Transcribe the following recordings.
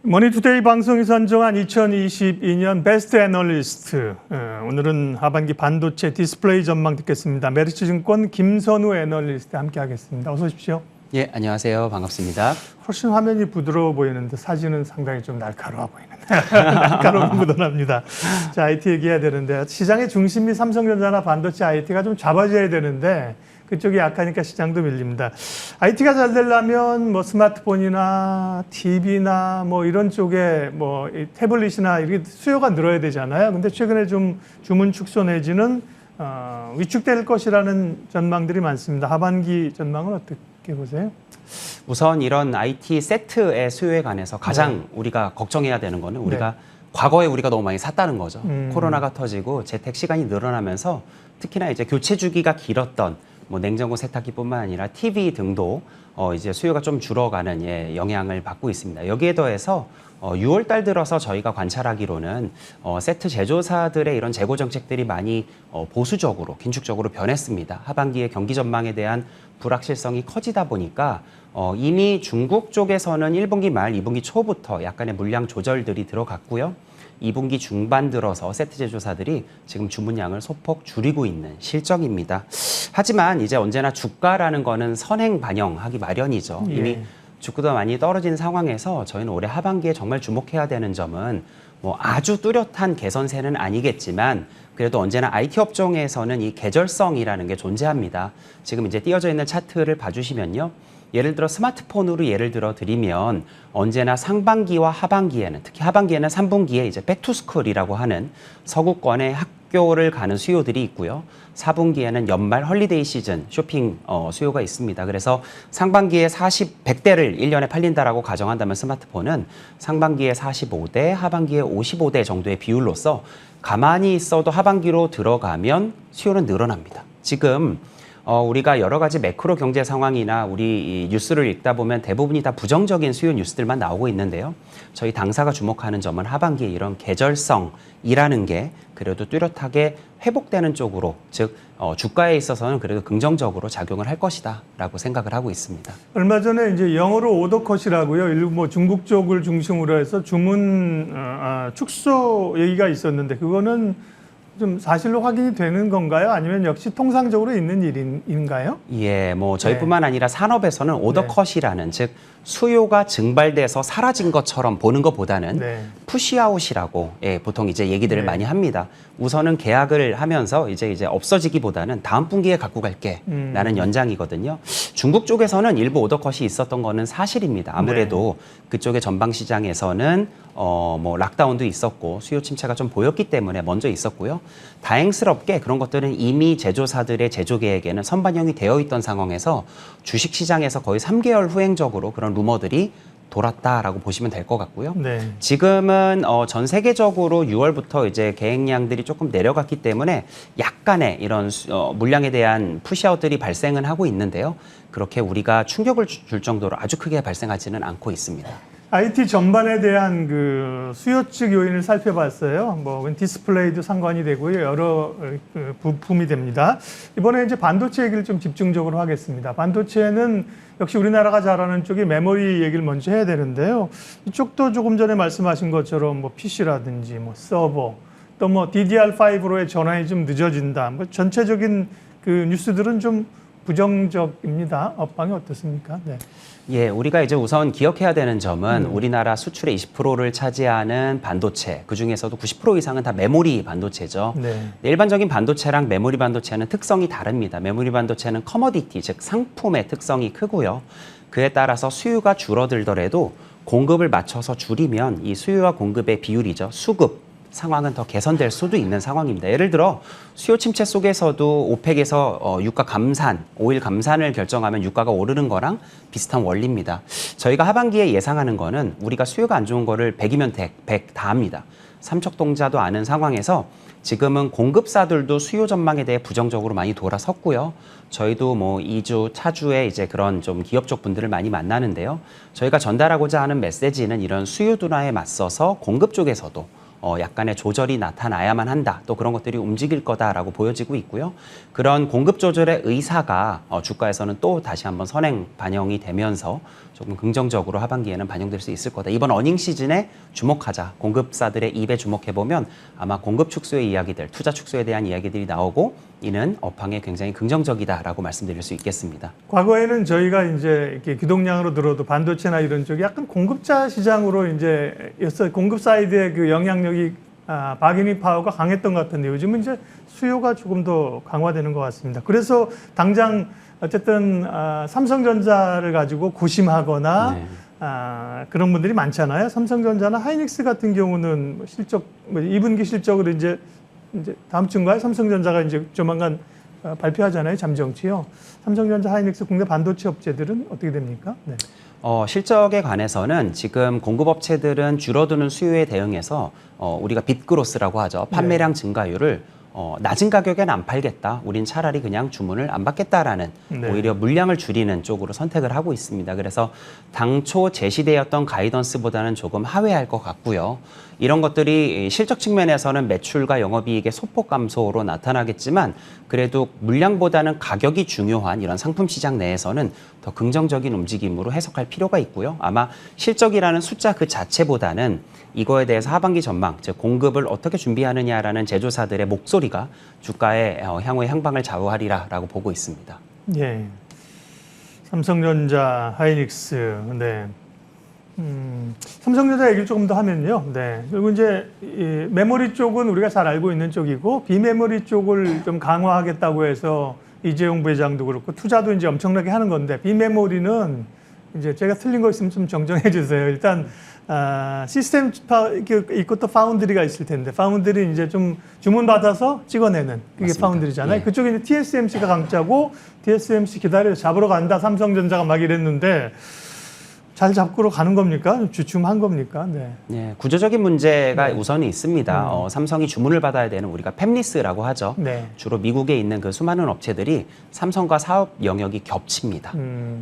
머니투데이 방송이 선정한 2022년 베스트 애널리스트. 오늘은 하반기 반도체 디스플레이 전망 듣겠습니다. 메리츠증권 김선우 애널리스트 함께하겠습니다. 어서 오십시오. 예, 안녕하세요. 반갑습니다. 훨씬 화면이 부드러워 보이는데 사진은 상당히 좀 날카로워 보이는데 날카로운 묻어납니다. 자, IT 얘기해야 되는데 시장의 중심이 삼성전자나 반도체 IT가 좀 잡아줘야 되는데 그쪽이 약하니까 시장도 밀립니다. IT가 잘 되려면 뭐 스마트폰이나 TV나 뭐 이런 쪽에 뭐 태블릿이나 이렇게 수요가 늘어야 되잖아요. 근데 최근에 좀 주문 축소 내지는 위축될 것이라는 전망들이 많습니다. 하반기 전망은 어떻게 보세요? 우선 이런 IT 세트의 수요에 관해서 가장 우리가 걱정해야 되는 거는 우리가 과거에 우리가 너무 많이 샀다는 거죠. 코로나가 터지고 재택 시간이 늘어나면서 특히나 이제 교체 주기가 길었던 뭐 냉장고 세탁기뿐만 아니라 TV 등도 이제 수요가 좀 줄어가는 영향을 받고 있습니다. 여기에 더해서 6월 달 들어서 저희가 관찰하기로는 세트 제조사들의 이런 재고 정책들이 많이 보수적으로 긴축적으로 변했습니다. 하반기의 경기 전망에 대한 불확실성이 커지다 보니까 이미 중국 쪽에서는 1분기 말, 2분기 초부터 약간의 물량 조절들이 들어갔고요. 2분기 중반 들어서 세트 제조사들이 지금 주문량을 소폭 줄이고 있는 실정입니다. 하지만 이제 언제나 주가라는 거는 선행 반영하기 마련이죠. 이미 주가가 많이 떨어진 상황에서 저희는 올해 하반기에 정말 주목해야 되는 점은 뭐 아주 뚜렷한 개선세는 아니겠지만 그래도 언제나 IT 업종에서는 이 계절성이라는 게 존재합니다. 지금 이제 띄어져 있는 차트를 봐주시면요. 예를 들어 스마트폰으로 예를 들어 드리면 언제나 상반기와 하반기에는 특히 하반기에는 3분기에 이제 백투스쿨이라고 하는 서구권의 학교를 가는 수요들이 있고요. 4분기에는 연말 헐리데이 시즌 쇼핑 수요가 있습니다. 그래서 상반기에 100대를 1년에 팔린다라고 가정한다면 스마트폰은 상반기에 45대, 하반기에 55대 정도의 비율로서 가만히 있어도 하반기로 들어가면 수요는 늘어납니다. 지금 우리가 여러 가지 매크로 경제 상황이나 우리 이 뉴스를 읽다 보면 대부분이 다 부정적인 수요 뉴스들만 나오고 있는데요. 저희 당사가 주목하는 점은 하반기에 이런 계절성이라는 게 그래도 뚜렷하게 회복되는 쪽으로, 즉 주가에 있어서는 그래도 긍정적으로 작용을 할 것이다라고 생각을 하고 있습니다. 얼마 전에 이제 영어로 오더컷이라고요. 일부 뭐 중국 쪽을 중심으로 해서 주문 축소 얘기가 있었는데 그거는 좀 사실로 확인이 되는 건가요? 아니면 역시 통상적으로 있는 일인가요? 예, 뭐 저희뿐만 아니라 산업에서는 오더컷이라는 즉 수요가 증발돼서 사라진 것처럼 보는 것보다는 푸시아웃이라고 보통 이제 얘기들을 많이 합니다. 우선은 계약을 하면서 이제 없어지기보다는 다음 분기에 갖고 갈게 라는 연장이거든요. 중국 쪽에서는 일부 오더컷이 있었던 거는 사실입니다. 아무래도 그쪽의 전방 시장에서는 뭐 락다운도 있었고 수요 침체가 좀 보였기 때문에 먼저 있었고요. 다행스럽게 그런 것들은 이미 제조사들의 제조 계획에는 선반영이 되어 있던 상황에서 주식 시장에서 거의 3개월 후행적으로 그런 루머들이 돌았다라고 보시면 될 것 같고요. 지금은 전 세계적으로 6월부터 이제 계획량들이 조금 내려갔기 때문에 약간의 이런 물량에 대한 푸시아웃들이 발생은 하고 있는데요. 그렇게 우리가 충격을 줄 정도로 아주 크게 발생하지는 않고 있습니다. IT 전반에 대한 그 수요 측 요인을 살펴봤어요. 뭐 디스플레이도 상관이 되고요. 여러 부품이 됩니다. 이번에 이제 반도체 얘기를 좀 집중적으로 하겠습니다. 반도체는 역시 우리나라가 잘하는 쪽이 메모리 얘기를 먼저 해야 되는데요. 이쪽도 조금 전에 말씀하신 것처럼 뭐 PC라든지 뭐 서버 또 뭐 DDR5로의 전환이 좀 늦어진다. 뭐 전체적인 그 뉴스들은 좀 부정적입니다. 업방이 어떻습니까? 예, 우리가 이제 우선 기억해야 되는 점은 우리나라 수출의 20%를 차지하는 반도체, 그중에서도 90% 이상은 다 메모리 반도체죠. 일반적인 반도체랑 메모리 반도체는 특성이 다릅니다. 메모리 반도체는 커머디티, 즉 상품의 특성이 크고요. 그에 따라서 수요가 줄어들더라도 공급을 맞춰서 줄이면 이 수요와 공급의 비율이죠. 수급 상황은 더 개선될 수도 있는 상황입니다. 예를 들어 수요 침체 속에서도 오펙에서 유가 감산, 오일 감산을 결정하면 유가가 오르는 거랑 비슷한 원리입니다. 저희가 하반기에 예상하는 거는 우리가 수요가 안 좋은 거를 100이면 100 다 합니다. 삼척동자도 아는 상황에서 지금은 공급사들도 수요 전망에 대해 부정적으로 많이 돌아섰고요. 저희도 뭐 2주, 차주에 이제 그런 좀 기업 쪽 분들을 많이 만나는데요. 저희가 전달하고자 하는 메시지는 이런 수요 둔화에 맞서서 공급 쪽에서도 약간의 조절이 나타나야만 한다. 또 그런 것들이 움직일 거다라고 보여지고 있고요. 그런 공급 조절의 의사가 주가에서는 또 다시 한번 선행 반영이 되면서 조금 긍정적으로 하반기에는 반영될 수 있을 거다. 이번 어닝 시즌에 주목하자. 공급사들의 입에 주목해보면 아마 공급 축소의 이야기들, 투자 축소에 대한 이야기들이 나오고 이는 업황에 굉장히 긍정적이다라고 말씀드릴 수 있겠습니다. 과거에는 저희가 이제 이렇게 기동량으로 들어도 반도체나 이런 쪽이 약간 공급자 시장으로 이제 공급 사이드의 그 영향력이 바게닝 파워가 강했던 것 같은데 요즘은 이제 수요가 조금 더 강화되는 것 같습니다. 그래서 당장 어쨌든 삼성전자를 가지고 고심하거나 네. 그런 분들이 많잖아요. 삼성전자나 하이닉스 같은 경우는 실적 2분기 실적으로 이제 다음 주인가요? 삼성전자가 이제 조만간 발표하잖아요. 잠정치요. 삼성전자, 하이닉스 국내 반도체 업체들은 어떻게 됩니까? 네. 실적에 관해서는 지금 공급업체들은 줄어드는 수요에 대응해서 우리가 빗그로스라고 하죠. 판매량 증가율을 낮은 가격엔 안 팔겠다. 우린 차라리 그냥 주문을 안 받겠다라는 네. 오히려 물량을 줄이는 쪽으로 선택을 하고 있습니다. 그래서 당초 제시되었던 가이던스보다는 조금 하회할 것 같고요. 이런 것들이 실적 측면에서는 매출과 영업이익의 소폭 감소로 나타나겠지만 그래도 물량보다는 가격이 중요한 이런 상품 시장 내에서는 더 긍정적인 움직임으로 해석할 필요가 있고요. 아마 실적이라는 숫자 그 자체보다는 이거에 대해서 하반기 전망, 즉 공급을 어떻게 준비하느냐라는 제조사들의 목소리가 주가의 향후의 향방을 좌우하리라라고 보고 있습니다. 예. 삼성전자, 하이닉스, 네. 삼성전자 얘기를 조금 더 하면요. 네. 그리고 이제 이 메모리 쪽은 우리가 잘 알고 있는 쪽이고 비메모리 쪽을 좀 강화하겠다고 해서 이재용 부회장도 그렇고 투자도 이제 엄청나게 하는 건데 비메모리는 이제 제가 틀린 거 있으면 좀 정정해 주세요. 일단 시스템 있고 또 파운드리가 있을 텐데 파운드리 이제 좀 주문 받아서 찍어내는 그게 맞습니다. 파운드리잖아요. 예. 그쪽에 이제 TSMC가 강자고 TSMC 기다려 잡으러 간다. 삼성전자가 막 이랬는데 잘 잡고 가는 겁니까? 주춤한 겁니까? 네. 네, 구조적인 문제가 네. 우선은 있습니다. 삼성이 주문을 받아야 되는 우리가 팹리스라고 하죠. 네. 주로 미국에 있는 그 수많은 업체들이 삼성과 사업 영역이 겹칩니다.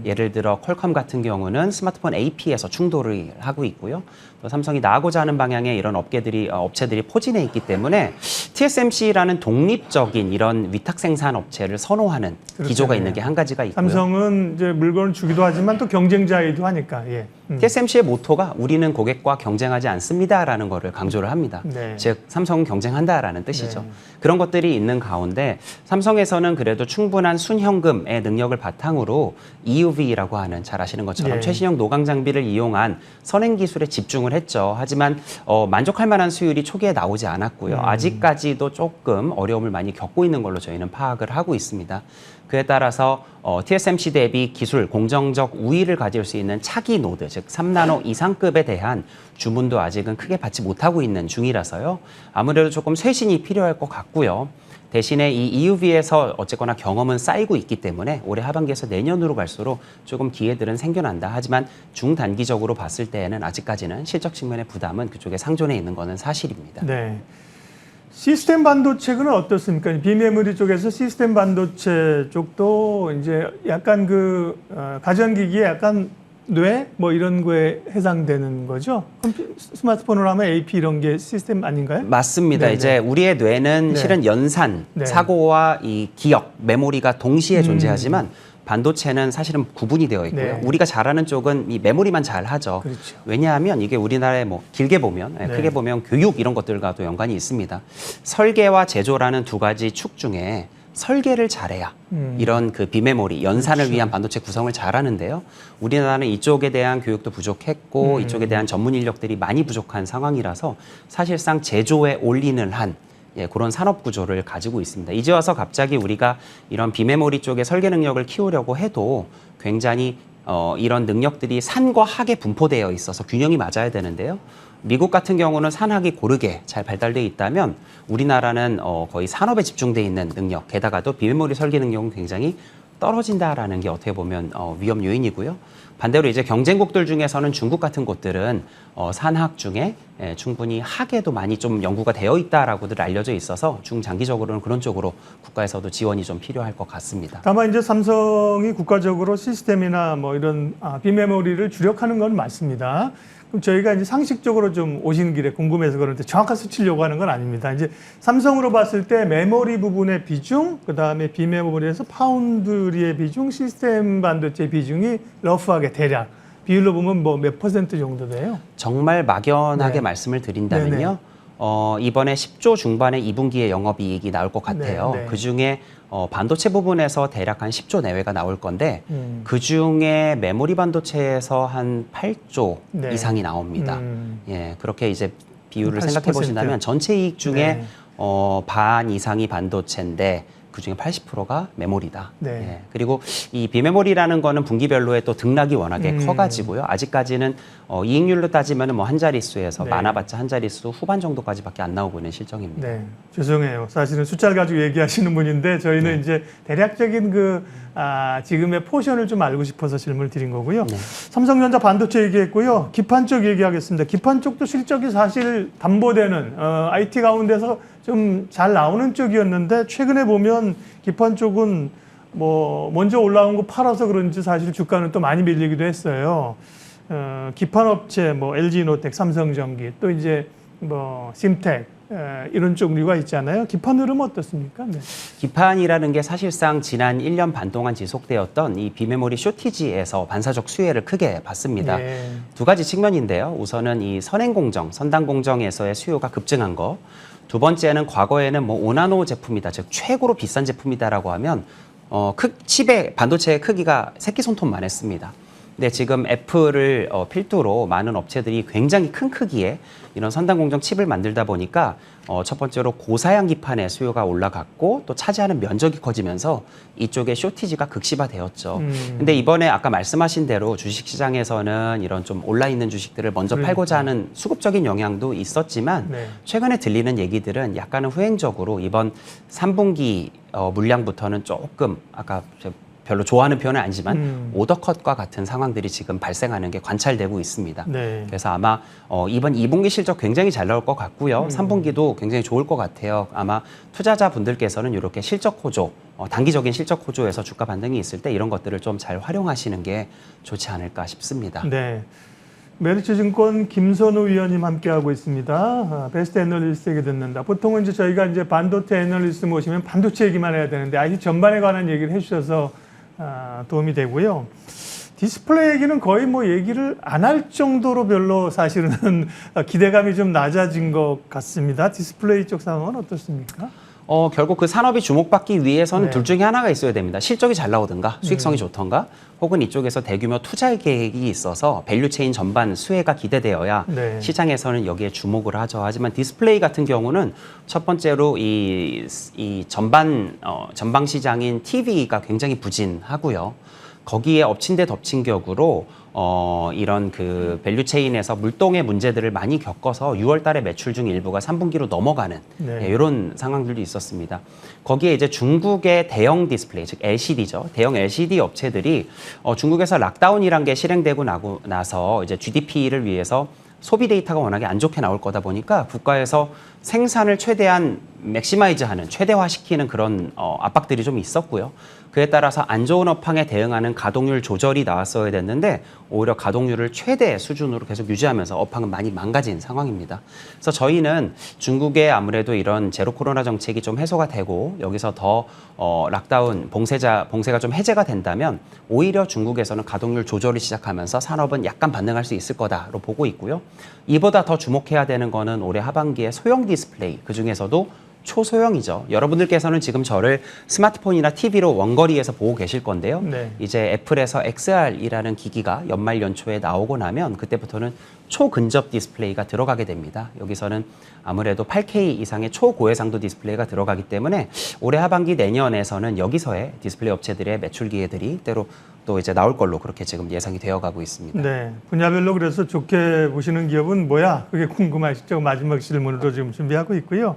예를 들어 퀄컴 같은 경우는 스마트폰 AP에서 충돌을 하고 있고요. 또 삼성이 나가고자 하는 방향의 이런 업체들이 포진해 있기 때문에 TSMC라는 독립적인 이런 위탁 생산 업체를 선호하는 그렇죠. 기조가 네. 있는 게 한 가지가 있고요. 삼성은 이제 물건을 주기도 하지만 또 경쟁자이기도 하니까. 예. TSMC의 모토가 우리는 고객과 경쟁하지 않습니다라는 거를 강조를 합니다. 네. 즉 삼성은 경쟁한다라는 뜻이죠. 네. 그런 것들이 있는 가운데 삼성에서는 그래도 충분한 순현금의 능력을 바탕으로 EUV라고 하는 잘 아시는 것처럼 네. 최신형 노광 장비를 이용한 선행 기술에 집중을 했죠. 하지만 만족할 만한 수율이 초기에 나오지 않았고요. 아직까지도 조금 어려움을 많이 겪고 있는 걸로 저희는 파악을 하고 있습니다. 그에 따라서 TSMC 대비 기술 공정적 우위를 가질 수 있는 차기 노드, 즉 3나노 이상급에 대한 주문도 아직은 크게 받지 못하고 있는 중이라서요. 아무래도 조금 쇄신이 필요할 것 같고요. 대신에 이 EUV에서 어쨌거나 경험은 쌓이고 있기 때문에 올해 하반기에서 내년으로 갈수록 조금 기회들은 생겨난다. 하지만 중단기적으로 봤을 때에는 아직까지는 실적 측면의 부담은 그쪽에 상존해 있는 것은 사실입니다. 네. 시스템 반도체는 어떻습니까? 비메모리 쪽에서 시스템 반도체 쪽도 이제 약간 가전기기에 약간 뇌 뭐 이런 거에 해당되는 거죠. 스마트폰으로 하면 AP 이런 게 시스템 아닌가요? 맞습니다. 네네. 이제 우리의 뇌는 네. 실은 연산, 네. 사고와 이 기억, 메모리가 동시에 존재하지만 반도체는 사실은 구분이 되어 있고요. 네. 우리가 잘하는 쪽은 이 메모리만 잘 하죠. 그렇죠. 왜냐하면 이게 우리나라에 뭐 길게 보면, 네. 크게 보면 교육 이런 것들과도 연관이 있습니다. 설계와 제조라는 두 가지 축 중에 설계를 잘해야 이런 그 비메모리, 연산을 그렇죠. 위한 반도체 구성을 잘하는데요. 우리나라는 이쪽에 대한 교육도 부족했고 이쪽에 대한 전문 인력들이 많이 부족한 상황이라서 사실상 제조에 올인을 한 그런 산업 구조를 가지고 있습니다. 이제 와서 갑자기 우리가 이런 비메모리 쪽의 설계 능력을 키우려고 해도 굉장히 이런 능력들이 산과 학에 분포되어 있어서 균형이 맞아야 되는데요. 미국 같은 경우는 산학이 고르게 잘 발달되어 있다면 우리나라는 거의 산업에 집중되어 있는 능력, 게다가도 비메모리 설계 능력은 굉장히 떨어진다라는 게 어떻게 보면 위험 요인이고요. 반대로 이제 경쟁국들 중에서는 중국 같은 곳들은 산학 중에 충분히 하게도 많이 좀 연구가 되어 있다라고들 알려져 있어서 중장기적으로는 그런 쪽으로 국가에서도 지원이 좀 필요할 것 같습니다. 다만 이제 삼성이 국가적으로 시스템이나 뭐 이런 비메모리를 주력하는 건 맞습니다. 그럼 저희가 이제 상식적으로 좀 오시는 길에 궁금해서 그런데 정확한 수치를 요구하는 건 아닙니다. 이제 삼성으로 봤을 때 메모리 부분의 비중, 그 다음에 비메모리에서 파운드리의 비중, 시스템 반도체 비중이 러프하게 대략 비율로 보면 뭐 몇 퍼센트 정도 돼요? 정말 막연하게 네. 말씀을 드린다면요. 네네. 이번에 10조 중반에 2분기에 영업이익이 나올 것 같아요. 네, 네. 그중에 반도체 부분에서 대략 한 10조 내외가 나올 건데 그중에 메모리 반도체에서 한 8조 네. 이상이 나옵니다. 예, 그렇게 이제 비율을 80%. 생각해 보신다면 전체 이익 중에 네. 반 이상이 반도체인데 그중에 80%가 메모리다. 네. 예, 그리고 이 비메모리라는 거는 분기별로의 또 등락이 워낙에 커가지고요. 아직까지는 이익률로 따지면 뭐 한 자릿수에서 네. 많아봤자 한 자릿수 후반 정도까지밖에 안 나오고 있는 실정입니다. 네, 죄송해요. 사실은 숫자를 가지고 얘기하시는 분인데 저희는 이제 대략적인 지금의 포션을 좀 알고 싶어서 질문을 드린 거고요. 네. 삼성전자 반도체 얘기했고요. 기판 쪽 얘기하겠습니다. 기판 쪽도 실적이 사실 담보되는 IT 가운데서 좀 잘 나오는 쪽이었는데 최근에 보면 기판 쪽은 뭐 먼저 올라온 거 팔아서 그런지 사실 주가는 또 많이 밀리기도 했어요. 기판 업체 뭐 LG노텍, 삼성전기 또 이제 뭐 심텍 이런 종류가 있잖아요. 기판 흐름 어떻습니까? 네. 기판이라는 게 사실상 지난 1년 반 동안 지속되었던 이 비메모리 쇼티지에서 반사적 수혜를 크게 받습니다. 네. 두 가지 측면인데요. 우선은 이 선행공정, 선단공정에서의 수요가 급증한 거. 두 번째는 과거에는 뭐 5나노 제품이다, 즉 최고로 비싼 제품이다라고 하면 칩의 반도체의 크기가 새끼 손톱만 했습니다. 근데 지금 애플을 필두로 많은 업체들이 굉장히 큰 크기의 이런 선단공정 칩을 만들다 보니까 첫 번째로 고사양 기판의 수요가 올라갔고 또 차지하는 면적이 커지면서 이쪽에 쇼티지가 극심화되었죠. 근데 이번에 아까 말씀하신 대로 주식시장에서는 이런 좀 올라있는 주식들을 먼저 팔고자 하는 수급적인 영향도 있었지만 네. 최근에 들리는 얘기들은 약간은 후행적으로 이번 3분기 물량부터는 조금 아까 별로 좋아하는 표현은 아니지만 오더컷과 같은 상황들이 지금 발생하는 게 관찰되고 있습니다. 네. 그래서 아마 이번 2분기 실적 굉장히 잘 나올 것 같고요. 3분기도 굉장히 좋을 것 같아요. 아마 투자자분들께서는 이렇게 실적 호조, 단기적인 실적 호조에서 주가 반등이 있을 때 이런 것들을 좀 잘 활용하시는 게 좋지 않을까 싶습니다. 네. 메리츠증권 김선우 위원님 함께하고 있습니다. 베스트 애널리스트에게 듣는다. 보통은 이제 저희가 이제 반도체 애널리스트 모시면 반도체 얘기만 해야 되는데 IT 전반에 관한 얘기를 해주셔서 도움이 되고요. 디스플레이 얘기는 거의 뭐 얘기를 안 할 정도로 별로 사실은 기대감이 좀 낮아진 것 같습니다. 디스플레이 쪽 상황은 어떻습니까? 결국 그 산업이 주목받기 위해서는 네. 둘 중에 하나가 있어야 됩니다. 실적이 잘 나오든가 수익성이 좋던가 혹은 이쪽에서 대규모 투자 계획이 있어서 밸류체인 전반 수혜가 기대되어야 네. 시장에서는 여기에 주목을 하죠. 하지만 디스플레이 같은 경우는 첫 번째로 이 전방 시장인 TV가 굉장히 부진하고요. 거기에 엎친 데 덮친 격으로 이런 그 밸류체인에서 물동의 문제들을 많이 겪어서 6월 달에 매출 중 일부가 3분기로 넘어가는 네. 이런 상황들도 있었습니다. 거기에 이제 중국의 대형 디스플레이, 즉 LCD죠. 대형 LCD 업체들이 중국에서 락다운이란 게 실행되고 나서 이제 GDP를 위해서 소비 데이터가 워낙에 안 좋게 나올 거다 보니까 국가에서 생산을 최대한 맥시마이즈하는, 최대화시키는 그런 압박들이 좀 있었고요. 그에 따라서 안 좋은 업황에 대응하는 가동률 조절이 나왔어야 됐는데 오히려 가동률을 최대 수준으로 계속 유지하면서 업황은 많이 망가진 상황입니다. 그래서 저희는 중국의 아무래도 이런 제로 코로나 정책이 좀 해소가 되고 여기서 더 락다운, 봉쇄가 좀 해제가 된다면 오히려 중국에서는 가동률 조절을 시작하면서 산업은 약간 반등할 수 있을 거다로 보고 있고요. 이보다 더 주목해야 되는 거는 올해 하반기에 소형 디스플레이, 그중에서도 초소형이죠. 여러분들께서는 지금 저를 스마트폰이나 TV로 원거리에서 보고 계실 건데요. 네. 이제 애플에서 XR이라는 기기가 연말 연초에 나오고 나면 그때부터는 초근접 디스플레이가 들어가게 됩니다. 여기서는 아무래도 8K 이상의 초고해상도 디스플레이가 들어가기 때문에 올해 하반기 내년에서는 여기서의 디스플레이 업체들의 매출 기회들이 때로 또 이제 나올 걸로 그렇게 지금 예상이 되어가고 있습니다. 네, 분야별로 그래서 좋게 보시는 기업은 뭐야? 그게 궁금하시죠? 마지막 질문으로 지금 준비하고 있고요.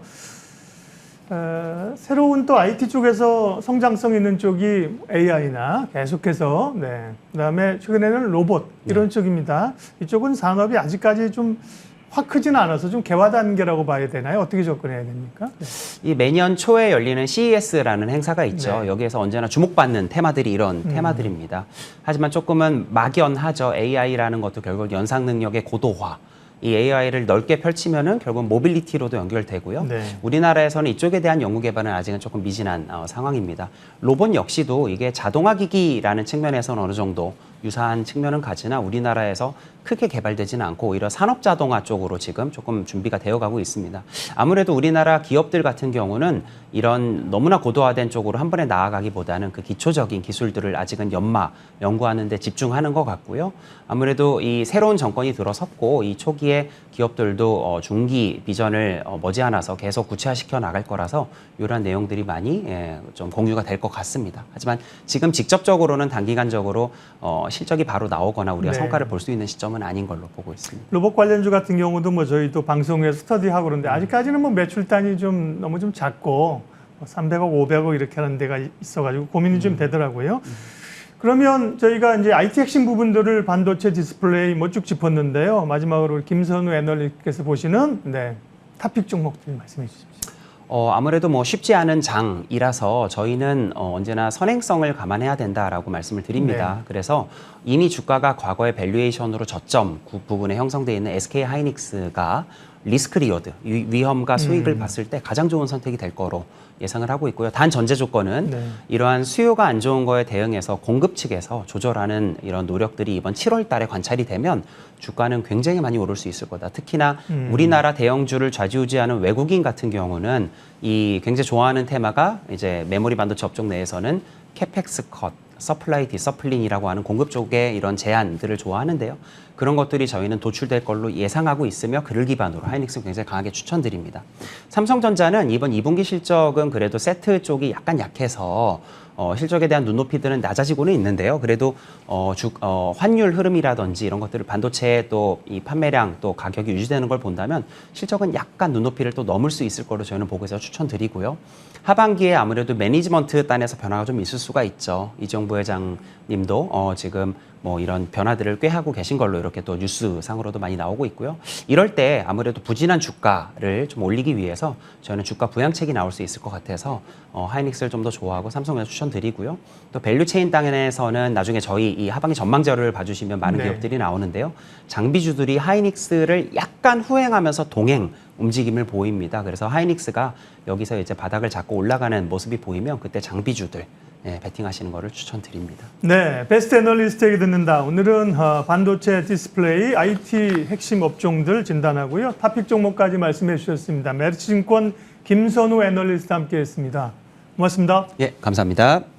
새로운 또 IT 쪽에서 성장성 있는 쪽이 AI나 계속해서 그다음에 최근에는 로봇 이런 쪽입니다. 이쪽은 산업이 아직까지 좀 확 크지는 않아서 좀 개화 단계라고 봐야 되나요? 어떻게 접근해야 됩니까? 이 매년 초에 열리는 CES라는 행사가 있죠. 네. 여기에서 언제나 주목받는 테마들이 이런 테마들입니다. 하지만 조금은 막연하죠. AI라는 것도 결국 연상 능력의 고도화. 이 AI를 넓게 펼치면은 결국 모빌리티로도 연결되고요. 네. 우리나라에서는 이쪽에 대한 연구 개발은 아직은 조금 미진한 상황입니다. 로봇 역시도 이게 자동화 기기라는 측면에서는 어느 정도 유사한 측면은 가지나 우리나라에서 크게 개발되지는 않고 오히려 산업 자동화 쪽으로 지금 조금 준비가 되어가고 있습니다. 아무래도 우리나라 기업들 같은 경우는 이런 너무나 고도화된 쪽으로 한 번에 나아가기보다는 그 기초적인 기술들을 아직은 연구하는 데 집중하는 것 같고요. 아무래도 이 새로운 정권이 들어섰고 이 초기에 기업들도 중기 비전을 머지않아서 계속 구체화시켜 나갈 거라서 이러한 내용들이 많이 좀 공유가 될 것 같습니다. 하지만 지금 직접적으로는 단기간적으로 실적이 바로 나오거나 우리가 네. 성과를 볼 수 있는 시점은 아닌 걸로 보고 있습니다. 로봇 관련주 같은 경우도 뭐 저희도 방송에서 스터디하고 그러는데 아직까지는 뭐 매출단이 좀 너무 좀 작고 300억, 500억 이렇게 하는 데가 있어가지고 고민이 좀 되더라고요. 그러면 저희가 이제 IT 핵심 부분들을 반도체, 디스플레이 뭐 쭉 짚었는데요. 마지막으로 김선우 애널리스트께서 보시는 탑픽 종목들 말씀해 주십시오. 아무래도 뭐 쉽지 않은 장이라서 저희는 언제나 선행성을 감안해야 된다라고 말씀을 드립니다. 네. 그래서 이미 주가가 과거의 밸류에이션으로 저점 부분에 형성되어 있는 SK 하이닉스가 리스크 리워드, 위험과 수익을 봤을 때 가장 좋은 선택이 될 거로 예상을 하고 있고요. 단 전제 조건은 네. 이러한 수요가 안 좋은 거에 대응해서 공급 측에서 조절하는 이런 노력들이 이번 7월 달에 관찰이 되면 주가는 굉장히 많이 오를 수 있을 거다. 특히나 우리나라 대형주를 좌지우지하는 외국인 같은 경우는 이 굉장히 좋아하는 테마가 이제 메모리 반도체 업종 내에서는 캐펙스 컷, 서플라이 디서플링이라고 하는 공급 쪽의 이런 제한들을 좋아하는데요. 그런 것들이 저희는 도출될 걸로 예상하고 있으며 그를 기반으로 하이닉스 굉장히 강하게 추천드립니다. 삼성전자는 이번 2분기 실적은 그래도 세트 쪽이 약간 약해서 실적에 대한 눈높이들은 낮아지고는 있는데요. 그래도 환율 흐름이라든지 이런 것들을 반도체의 또 이 판매량 또 가격이 유지되는 걸 본다면 실적은 약간 눈높이를 또 넘을 수 있을 거로 저희는 보고 있어서 추천드리고요. 하반기에 아무래도 매니지먼트 단에서 변화가 좀 있을 수가 있죠. 이정 부회장님도 지금 뭐 이런 변화들을 꾀하고 계신 걸로 이렇게 또 뉴스상으로도 많이 나오고 있고요. 이럴 때 아무래도 부진한 주가를 좀 올리기 위해서 저희는 주가 부양책이 나올 수 있을 것 같아서 하이닉스를 좀 더 좋아하고 삼성전자 추천드리고요. 또 밸류체인 땅에서는 나중에 저희 이 하반기 전망자료를 봐주시면 많은 네. 기업들이 나오는데요. 장비주들이 하이닉스를 약간 후행하면서 동행 움직임을 보입니다. 그래서 하이닉스가 여기서 이제 바닥을 잡고 올라가는 모습이 보이면 그때 장비주들 베팅하시는 거를 추천드립니다. 네, 베스트 애널리스트에게 듣는다. 오늘은 반도체, 디스플레이, IT 핵심 업종들 진단하고요. 탑픽 종목까지 말씀해 주셨습니다. 메리츠증권 김선우 애널리스트 함께했습니다. 고맙습니다. 예, 감사합니다.